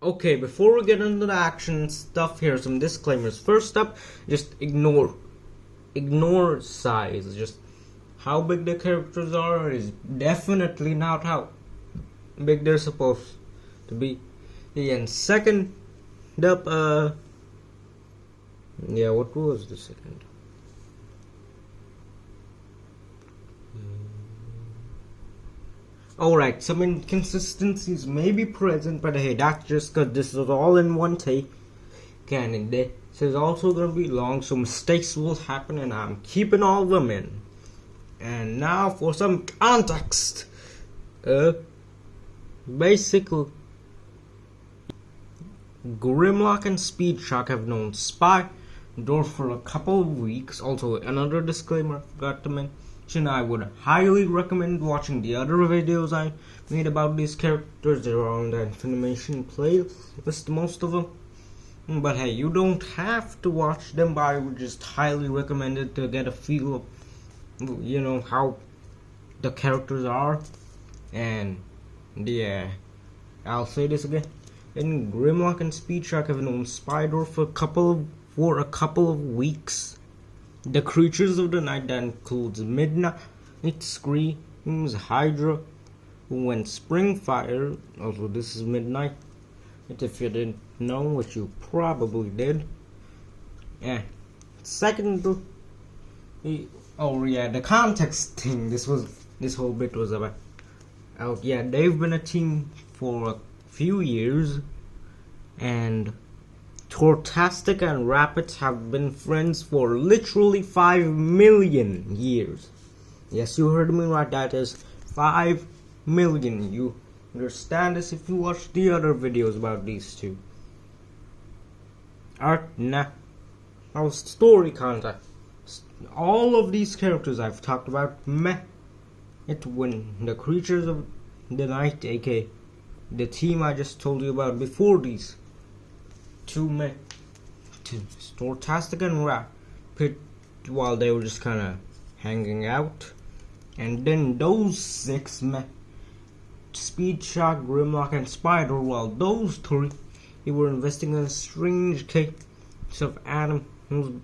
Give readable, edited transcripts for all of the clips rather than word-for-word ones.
Okay, before we get into the action stuff, here are some disclaimers. First up, just ignore size. Just how big the characters are is definitely not how big they're supposed to be. And second up, yeah, what was the second? Alright, some inconsistencies may be present, but hey, that's just because this is all in one take. And this is also going to be long, so mistakes will happen, and I'm keeping all of them in. And now for some context. Basically, Grimlock and Speedshock have known Spydor for a couple of weeks. Also, another disclaimer I forgot to mention. I would highly recommend watching the other videos I made about these characters. They're on the Infinimation playlist, most of them. But hey, you don't have to watch them, but I would just highly recommend it to get a feel of, you know, how the characters are. And yeah, I'll say this again. And Grimlock and Speedshock have known Spydor for a couple of weeks. The creatures of the night that includes Midnight Screams, Hydra, when Springfire, also this is Midnight, if you didn't know, which you probably did. Yeah. Second, oh yeah, the context thing, this whole bit was about. Oh yeah, they've been a team for a few years, and Tortastic and Rapids have been friends for literally 5 million years. Yes, you heard me right, that is 5 million. You understand this if you watch the other videos about these two. Now story context. All of these characters I've talked about met it when the creatures of the night, aka the team I just told you about before these two met to Stortastic and Rapid while they were just kind of hanging out, and then those 6 met Speedshock, Grimlock, and Spydor while those 3 were investigating a strange case of animals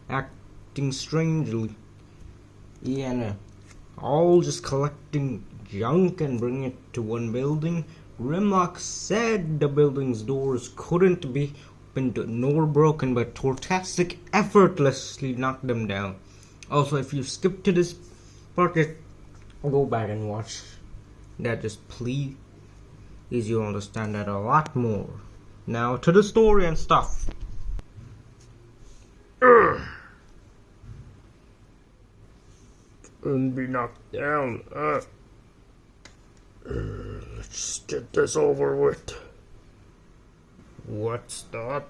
acting strangely, and all just collecting junk and bringing it to one building. Grimlock said the building's doors couldn't be opened nor broken, but Tortastic effortlessly knocked them down. Also, if you skip to this part, just go back and watch that, just please. You'll understand that a lot more. Now to the story and stuff. And be knocked down. Let's get this over with. What's that?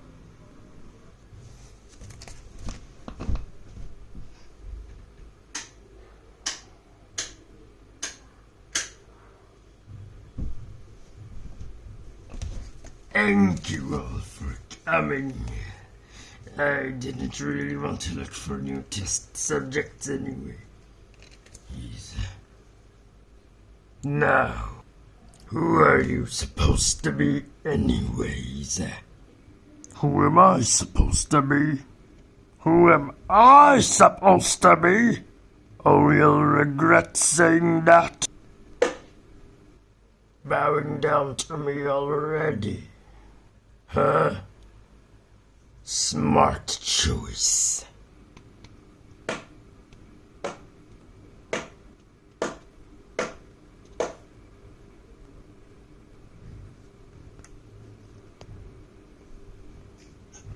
Thank you all for coming. I didn't really want to look for new test subjects anyway. Now, who are you supposed to be anyways? Who am I supposed to be? Who am I supposed to be? Oh, you'll regret saying that. Bowing down to me already. Huh? Smart choice.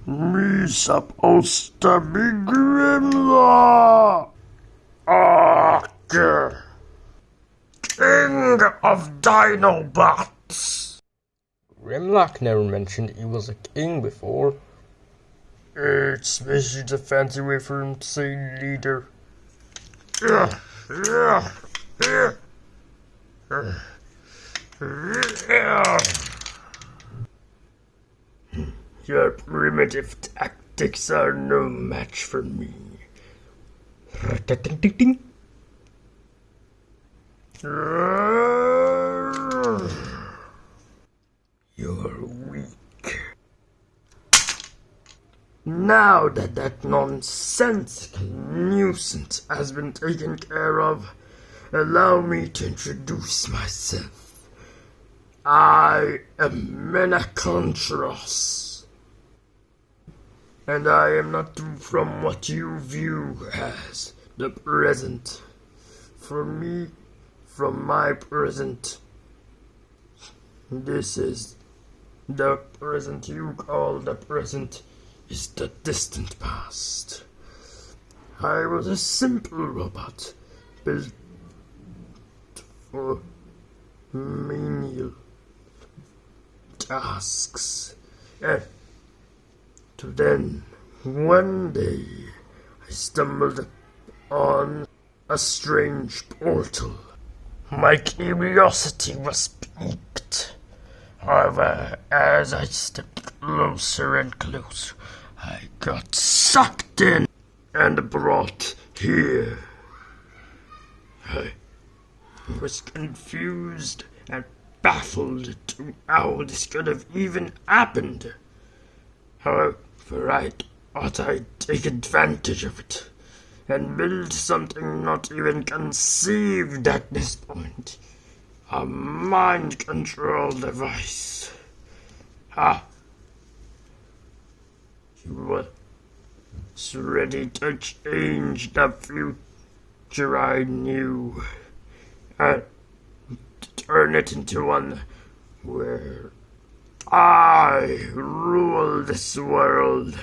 Me supposed to be Grimlock. King of Dinobots. Grimlock never mentioned he was a king before. It's just a fancy way for him to say leader. Your primitive tactics are no match for me. You're weak. Now that that nonsensical nuisance has been taken care of, allow me to introduce myself. I am Menacantros, and I am not from what you view as the present. For me, from my present, this is the present you call the present is the distant past. I was a simple robot built for menial tasks. And then, one day, I stumbled on a strange portal. My curiosity was piqued. However, as I stepped closer and closer, I got sucked in and brought here. I was confused and baffled to how this could have even happened. However, I thought I'd take advantage of it and build something not even conceived at this point. A mind control device. You was ready to change the future I knew and turn it into one where I rule this world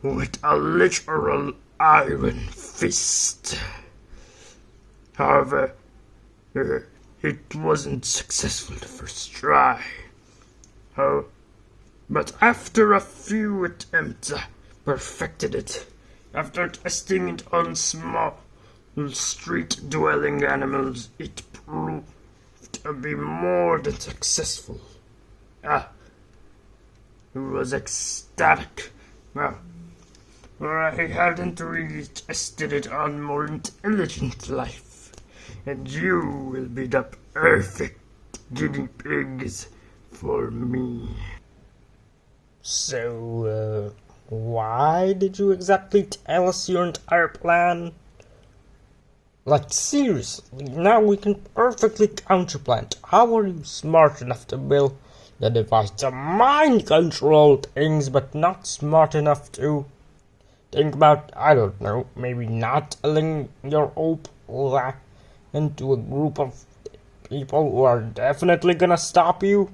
with a literal iron fist. However, it wasn't successful the first try. But after a few attempts, I perfected it. After testing it on small street-dwelling animals, it proved to be more than successful. It was ecstatic. Well, I hadn't really tested it on more intelligent life, and you will be the perfect guinea pigs for me. So, why did you exactly tell us your entire plan? Like, seriously, now we can perfectly counterplan. How are you smart enough to build the device to mind-control things, but not smart enough to think about, I don't know, maybe not telling your hope into a group of people who are definitely gonna stop you?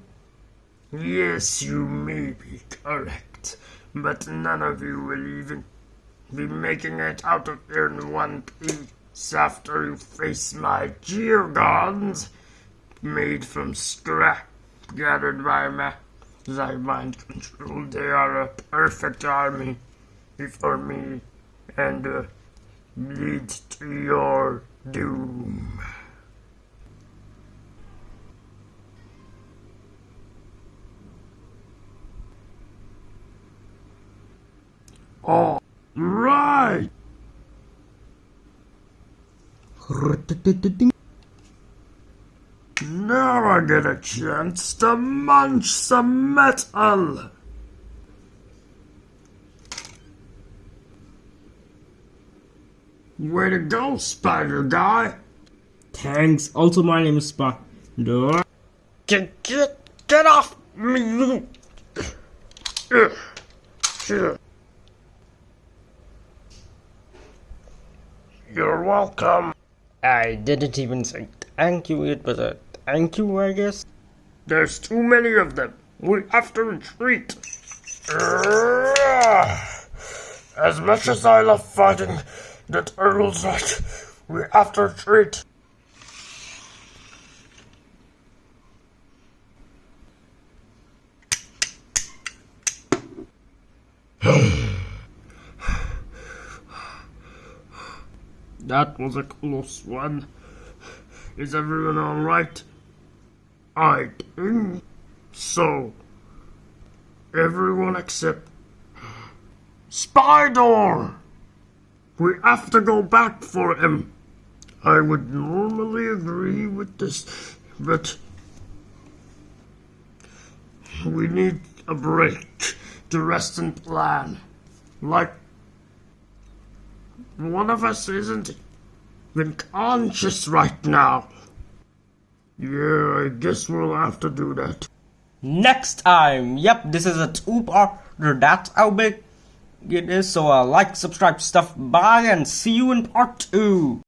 Yes, you may be correct, but none of you will even be making it out of here in one piece after you face my geogons, made from scrap gathered by my mind control. They are a perfect army for me and lead to your doom. All right. Now I get a chance to munch some metal. Way to go, spider guy. Thanks. Also, my name is Spider. Get off me. You're welcome. I didn't even say thank you, it was a thank you, I guess. There's too many of them. We have to retreat. As much as I love fighting the turtles, we have to retreat. That was a close one. Is everyone alright? I think so. Everyone except Spider! We have to go back for him. I would normally agree with this, but we need a break to rest and plan. Like, one of us isn't even conscious right now. Yeah, I guess we'll have to do that. Next time. Yep, this is a two-parter. That's how big it is. So like, subscribe, stuff. Bye, and see you in part 2.